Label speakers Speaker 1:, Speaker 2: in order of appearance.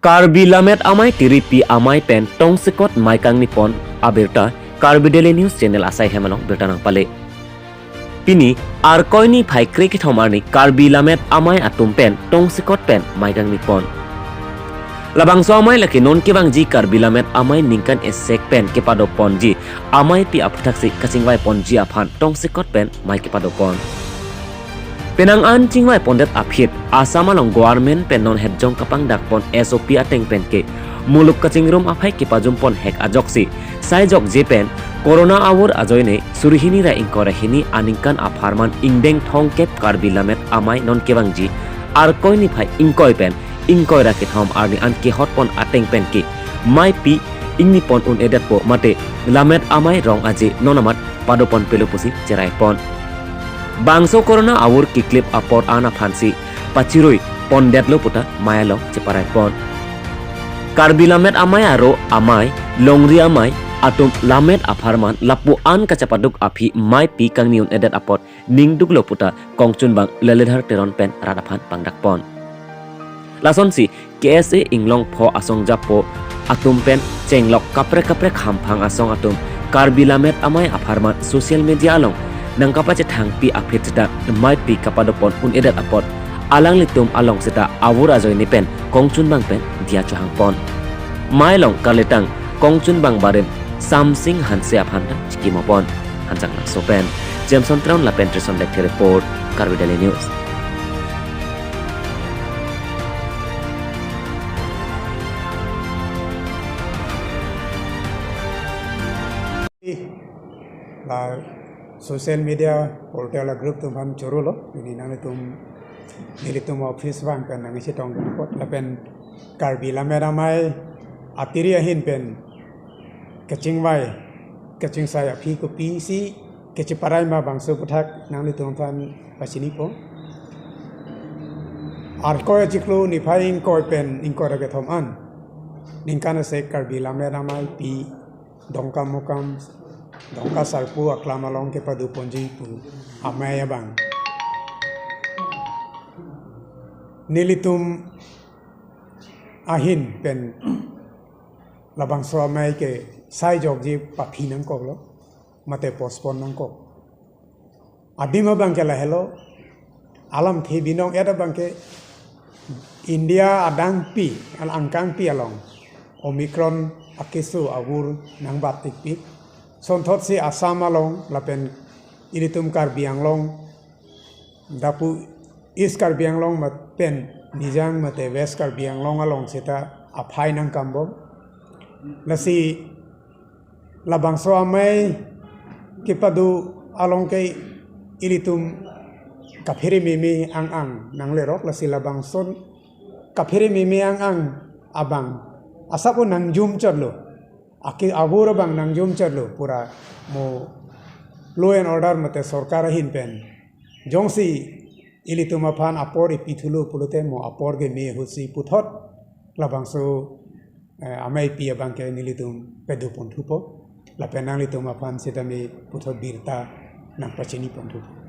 Speaker 1: Karbi lamet amai tiripi amai pen tong sekot mai kang nipon abirta Karbi Daily News channel asai hemanong berta nang pale. Pini arkoi ni phai cricket homarni Karbi lamet amai atum pen tong sekot pen mai kang nipon. Labang so amai laki non kibang ji Karbi lamet amai ningkan esek pen kepado ponji amai pi aptaksi kasingwai ponji aphan tong sekot pen mai kepado pon. Penang an cingwai pondet aphit asama long government pen non het jong kapang dak pon SOP ateng pen ke muluk kachingrum aphai ki pajum pon hek ajoksi sai jok je pen corona awur ajoine surhini ra ingkore hini aningkan apharman ingdeng thong kep Karbi lamet amai non kebangji ar koini phai ingkoi pen ingkoi ra ke thom arni an ke hot pon ateng pen ke mai pi ingni pon un edat po mate lamet amai rong aje nonamat padopon pelopusi cerai pon. Bangso corona awur kiklip apor ana phansi pachiroi pondet lo puta maya lo ceparai pon. Karbi lamet amai aro amai longri amai atum lamet apharman lapu an kacapaduk api mai pi kangniun edet apot ningduk lo puta kongchun bang leledhar teron pen radaphan pangdak pon. Lason si KSA inglong pho asong japo atum pen cenglok kapre khamphang asong atum Karbi lamet amai apharman social media along nang kapa cetang pi apit ceta mai pi kapadopon un edat apot alang litum along seta awur ajoi ni pen kongchun bang pen dia chahang pon mai long kaletang kongchun bang baren samsing hanse aphan chiki mopon hanjang nak sopen Jameson Traun la pen treson lek report Karbi Daily News.
Speaker 2: Social media portal group tum ham chorulo ini nang tum office bang kan nang isi tong pot lapen Karbi lamet amai atiri ahin pen kecing saya pi ko pi si keciparai ma bangso puthak nang tum fan pasini po arkoi jiklo ni phaing koi pen ingko ra ke thom an ningkana se Karbi lamet amai pi dongkam mokam dongka salpu aklama long ke padu ponji pu amaya bang nilitum ahin pen labang so amai ke sai jok ji pathi nang ko lo mate postpone nang ko adima bang ke la hello alam the binong eta bang ke India adang pi al angkang pi along Omicron akisu awur nang batik pi son thot si Assam along lapen ilitum Karbi Anglong dapu East Karbi Anglong mat pen nijang mate West Karbi Anglong along seta aphai nang kambom lasi labangso amai kipadu along ke ilitum kaphiri mimi ang nang lerok lasi labangson kaphiri mimi ang abang asapo nang jum chadlo aki abura bang nang jum chadlo pura mo law and order mate sarkar hin pen jongsi ilitum aphan apor ipithulo pulute mo apor ge me husi puthot labangso amai pi bang ke nilitum pedu ponthupo la penang litum aphan setami puthot birta nang pachini ponthupo